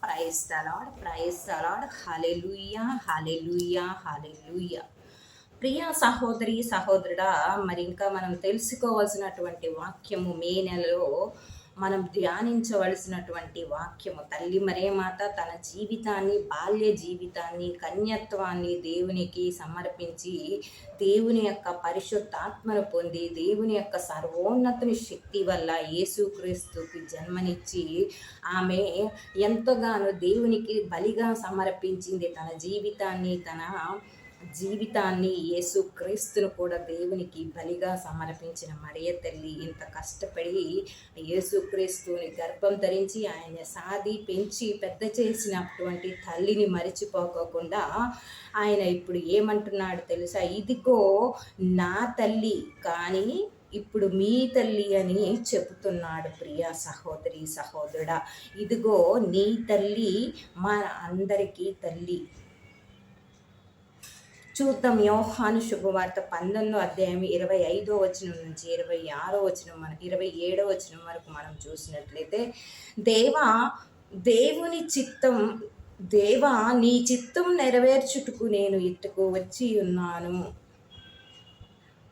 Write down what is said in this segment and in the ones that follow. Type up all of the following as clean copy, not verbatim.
Praise the lord, praise the lord. Hallelujah, hallelujah, hallelujah. ప్రియ సహోదరి సహోదరుడా, మరి ఇంకా మనం తెలుసుకోవాల్సినటువంటి వాక్యము మే నెలలో మనం ధ్యానించవలసినటువంటి వాక్యము, తల్లి మరియమాత తన జీవితాన్ని, బాల్య జీవితాన్ని, కన్యత్వాన్ని దేవునికి సమర్పించి దేవుని యొక్క పరిశుద్ధాత్మను పొంది దేవుని యొక్క సర్వోన్నతుని శక్తి వల్ల యేసుక్రీస్తుకి జన్మనిచ్చి ఆమె ఎంతగానో దేవునికి బలిగా సమర్పించింది తన జీవితాన్ని యేసుక్రీస్తును కూడా దేవునికి బలిగా సమర్పించిన మరియ తల్లి ఇంత కష్టపడి యేసుక్రీస్తుని గర్భం ధరించి ఆయన సాది పెంచి పెద్ద చేసినటువంటి తల్లిని మరిచిపోకోకుండా ఆయన ఇప్పుడు ఏమంటున్నాడు తెలుసా? ఇదిగో నా తల్లి, కానీ ఇప్పుడు మీ తల్లి అని చెబుతున్నాడు. ప్రియ సహోదరి సహోదరుడా, ఇదిగో నీ తల్లి, మన అందరికీ తల్లి. చూద్దాం. యోహాను శుభవార్త 19వ అధ్యాయం 25వ వచనం నుంచి 26వ వచనం 27వ వచనం వరకు మనం చూసినట్లయితే, దేవా నీ చిత్తం నెరవేర్చుటకు నేను ఇట్టుకు వచ్చి ఉన్నాను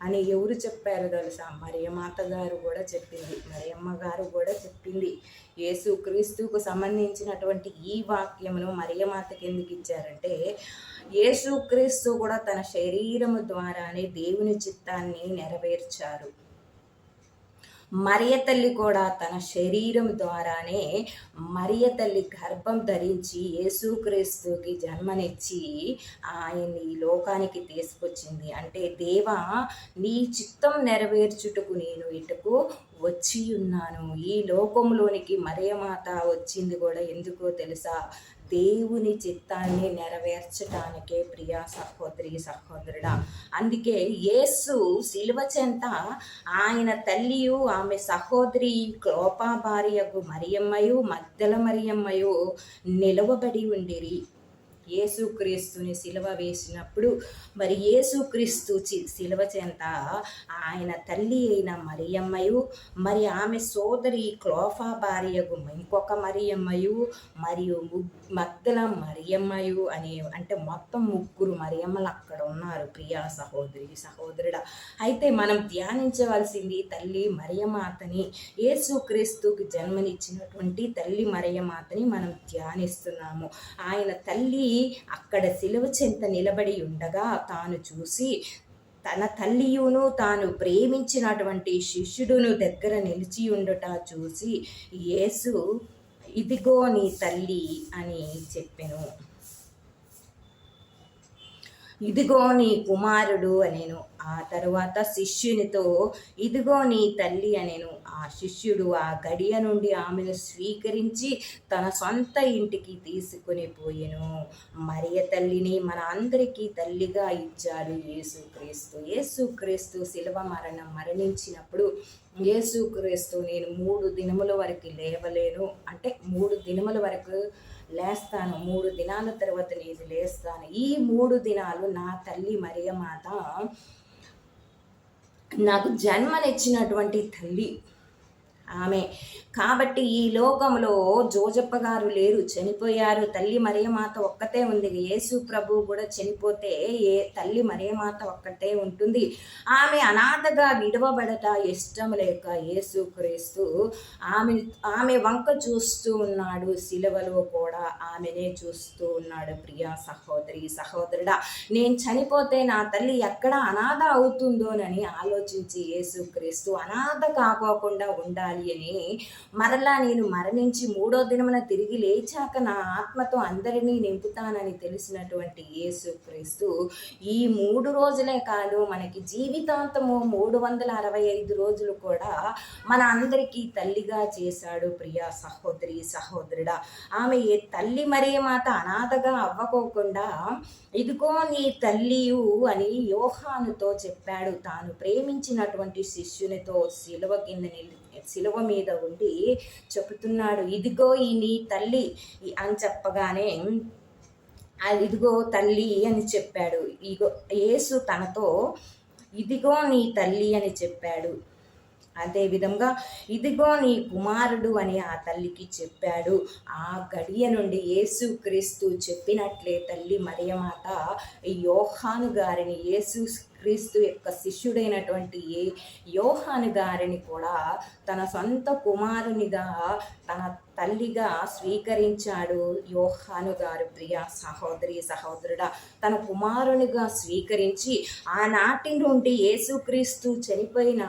అని ఎవరు చెప్పారు తెలుసా? మరియమాత గారు కూడా చెప్పింది, మరియమ్మ గారు కూడా చెప్పింది. యేసుక్రీస్తుకు సంబంధించినటువంటి ఈ వాక్యమును మరియమాతకి ఎందుకు ఇచ్చారంటే, యేసుక్రీస్తు కూడా తన శరీరము ద్వారానే దేవుని చిత్తాన్ని నెరవేర్చారు. మరియ తల్లి కూడా తన శరీరం ద్వారానే మరియ తల్లి గర్భం ధరించి యేసుక్రీస్తుకి జన్మనిచ్చి ఆయన్ని ఈ లోకానికి తీసుకొచ్చింది. అంటే దేవా నీ చిత్తం నెరవేర్చుటకు నేను ఇటుకు వచ్చి ఉన్నాను. ఈ లోకంలోనికి మరియమాత వచ్చింది కూడా ఎందుకో తెలుసా? దేవుని చిత్తాన్ని నెరవేర్చటానికే. ప్రియా సహోదరి సహోదరుడా, అందుకే యేసు శిలువ చెంత ఆయన తల్లియు ఆమె సహోదరి క్లోపా భార్యకు మరియమ్మయు మగ్దల మరియమ్మయు నిలవబడి ఉండిరి. యేసుక్రీస్తుని సిలువ వేసినప్పుడు మరి యేసుక్రీస్తు సిలువ చెంత ఆయన తల్లి అయిన మరియమ్మయు, మరి ఆమె సోదరి క్లోఫా భార్యకు ఇంకొక మరియమ్మయు, మరియు మగ్దల మరియమ్మయు అంటే మొత్తం 3 మరియమ్మలు అక్కడ ఉన్నారు. ప్రియా సహోదరి సహోదరుడా, అయితే మనం ధ్యానించవలసింది తల్లి మరియమాతని, యేసుక్రీస్తుకి జన్మనిచ్చినటువంటి తల్లి మరియమాతని మనం ధ్యానిస్తున్నాము. ఆయన తల్లి అక్కడ సిలువ చెంత నిలబడి ఉండగా తాను చూసి, తన తల్లియును తాను ప్రేమించినటువంటి శిష్యుడును దగ్గర నిలిచి ఉండుట చూసి యేసు ఇదిగో నీ తల్లి అని చెప్పెను. ఇదిగో నీ కుమారుడు అనేను. ఆ తరువాత శిష్యునితో ఇదిగో నీ తల్లి అనేను. ఆ శిష్యుడు ఆ గడియ నుండి ఆమెను స్వీకరించి తన సొంత ఇంటికి తీసుకొని పోయెను. మరియ తల్లిని మన అందరికీ తల్లిగా ఇచ్చాడు యేసుక్రీస్తు శిలువ మరణించినప్పుడు యేసుక్రీస్తు నేను 3 దినముల వరకు లేవలేను, అంటే 3 దినముల వరకు లేస్తాను, 3 దినాల తర్వాత నేను లేస్తాను. ఈ 3 దినాలు నా తల్లి మరియమాత నాకు జన్మనిచ్చినటువంటి తల్లి ఆమె. కాబట్టి ఈ లోకంలో జోజప్ప గారు లేరు, చనిపోయారు. తల్లి మరియమాత ఒక్కతే ఉంది. యేసు ప్రభు కూడా చనిపోతే తల్లి మరియమాత ఒక్కటే ఉంటుంది. ఆమె అనాథగా విడవబడట ఇష్టం లేక యేసుక్రీస్తు ఆమె వంక చూస్తూ ఉన్నాడు. సిలువలో కూడా ఆమెనే చూస్తూ ఉన్నాడు. ప్రియా సహోదరి సహోదరుడా, నేను చనిపోతే నా తల్లి ఎక్కడ అనాథ అవుతుందోనని ఆలోచించి యేసుక్రీస్తు అనాథ కాకోకుండా ఉండాలి అని మరలా నేను మరణించి 3వ దినమున తిరిగి లేచాక నా ఆత్మతో అందరినీ నింపుతానని తెలిసినటువంటి యేసుక్రీస్తు ఈ 3 రోజులే కాదు, మనకి జీవితాంతము 365 రోజులు కూడా మన అందరికీ తల్లిగా చేశాడు. ప్రియా సహోదరి సహోదరుడా, ఆమె తల్లి మరియమాత అనాథగా అవ్వకోకుండా ఇదిగో నీ తల్లియు అని యోహానుతో చెప్పాడు. తాను ప్రేమించినటువంటి శిష్యునితో శిలువ మీద ఉండి చెబుతున్నాడు, ఇదిగో ఈ నీ తల్లి అని చెప్పగానే ఇదిగో తల్లి అని చెప్పాడు. యేసు తనతో ఇదిగో నీ తల్లి అని చెప్పాడు. అదేవిధంగా ఇదిగో నీ కుమారుడు అని ఆ తల్లికి చెప్పాడు. ఆ గడియ నుండి యేసుక్రీస్తు చెప్పినట్లే తల్లి మరియమాత యోహాను గారిని, యేసుక్రీస్తు యొక్క శిష్యుడైనటువంటి యోహాను గారిని కూడా తన సొంత కుమారునిగా, తన తల్లిగా స్వీకరించాడు యోహాను గారు. ప్రియ సహోదరి సహోదరుడా, తన కుమారునిగా స్వీకరించి ఆనాటి నుండి యేసుక్రీస్తు చనిపోయిన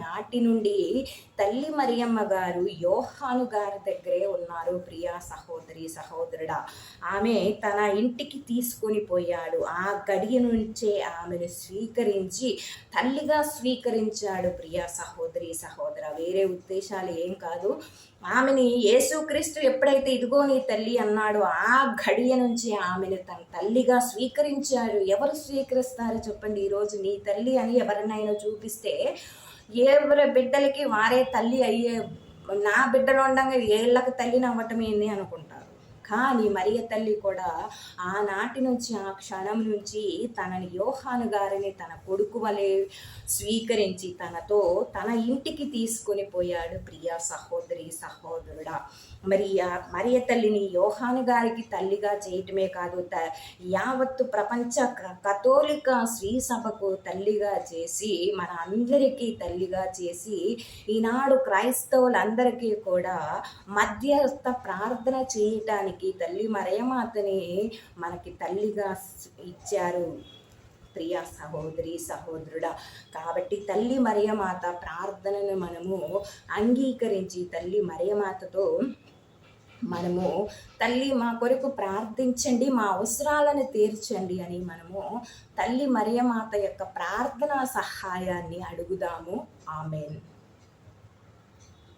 నాటి నుండి తల్లి మరియమ్మ గారు యోహాను గారి దగ్గరే ఉన్నారు. ప్రియ సహోదరి సహోదరుడా, ఆమె తన ఇంటికి తీసుకొని పోయాడు. ఆ గడియ నుంచే ఆమెను స్వీకరించి తల్లిగా స్వీకరించాడు. ప్రియ సహోదరి సహోదర, వేరే ఉద్దేశాలు ఏం కాదు. ఆమెని యేసుక్రీస్తు ఎప్పుడైతే ఇదిగో నీ తల్లి అన్నాడో ఆ గడియ నుంచి ఆమెను తన తల్లిగా స్వీకరించాడు. ఎవరు స్వీకరిస్తారు చెప్పండి? ఈరోజు నీ తల్లి అని ఎవరినైనా చూపిస్తే ఎవరి బిడ్డలకి వారే తల్లి అయ్యే, నా బిడ్డలు ఉండగా ఏళ్ళకి తల్లిని అవ్వటం ఏంది అనుకుంటారు. కానీ మరియ తల్లి కూడా ఆనాటి నుంచి, ఆ క్షణం నుంచి తనని యోహాను గారిని తన కొడుకు వలె స్వీకరించి తనతో తన ఇంటికి తీసుకొని పోయాడు. ప్రియ సహోదరి సహోదరుడా, మరి ఆ మరియ తల్లిని యోహాను గారికి తల్లిగా చేయటమే కాదు, యావత్తు ప్రపంచ కథోలిక శ్రీ సభకు తల్లిగా చేసి, మన అందరికీ తల్లిగా చేసి, ఈనాడు క్రైస్తవులందరికీ కూడా మధ్యస్థ ప్రార్థన చేయటానికి తల్లి మరియమాతని మనకి తల్లిగా ఇచ్చారు. ప్రియ సహోదరి సహోదరుడా, కాబట్టి తల్లి మరియమాత ప్రార్థనను మనము అంగీకరించి తల్లి మరియమాతతో మనము తల్లి మా కొరకు ప్రార్థించండి, మా అవసరాలను తీర్చండి అని మనము తల్లి మరియమాత యొక్క ప్రార్థనా సహాయాన్ని అడుగుదాము. ఆమేన్.